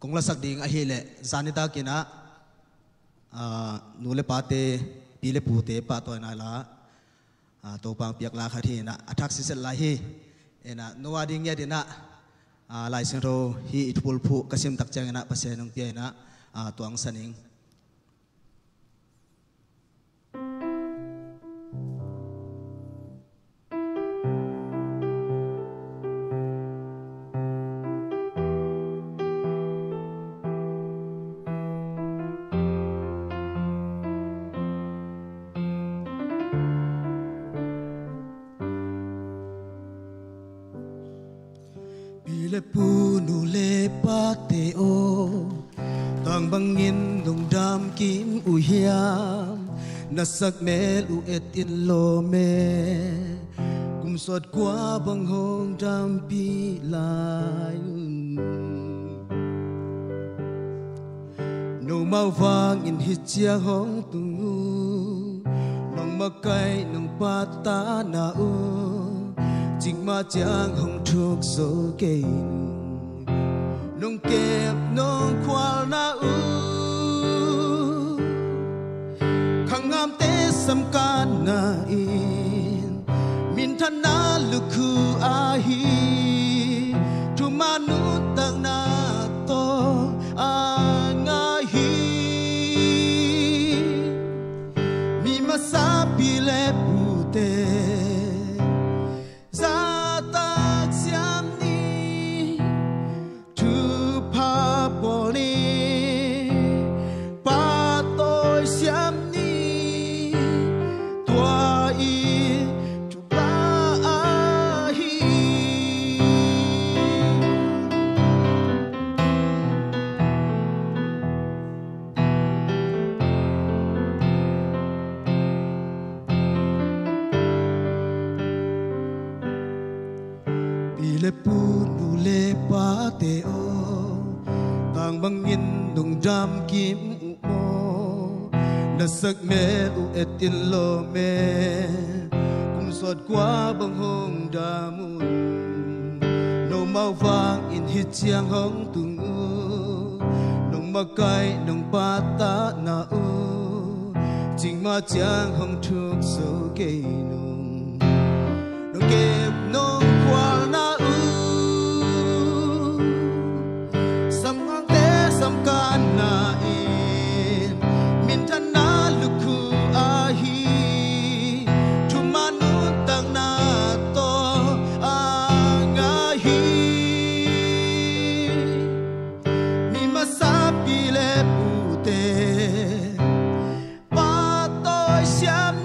kung la sak ding a hi le zanita kina nule pate pile pute pa to na la to pang piak la khathi na athak si sel la hi ena nowa ding ya dina lai sin ro hi itpul phu kasim tak chang na pase nong tia na tuang saning le pu nu le pa te o tang bangin dong dam kim u hiam na sak mel u et in lo me kum sot kwa bang hong dam pi lai no mau vang in hit chia hong tu nong ma kai nong pa ta na u chính mà chẳng hồng thuộc số cây nông kẹp nông khoa na u khang ngam te sam ka na in min than na lukhu a hi tu manu tang na to a nga hi mi ma sa pi le pu te le pu nu le pa te o tang bangin dong dam kim u mo na sak me u et in lo me kum sot kwa bang hong da mun no mau vang in hit chiang hong tung u nong ma kai nong pa ta na u jing ma chiang hong thuk so ke nong nong kep nong kwa na sam ka na in min than na lukhu a hi tu manu tang na to a nga hi mi ma sa pi le pu te pa to siam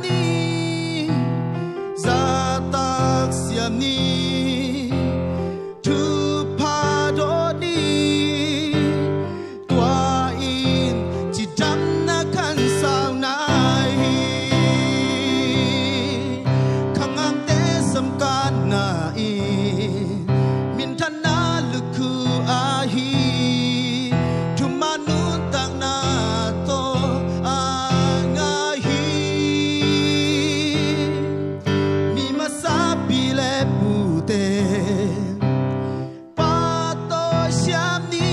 ni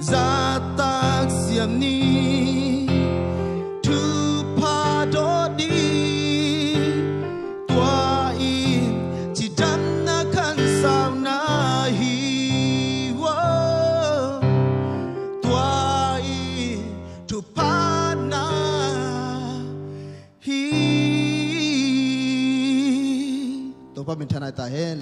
za tak siam ni Topa min thanai ta hen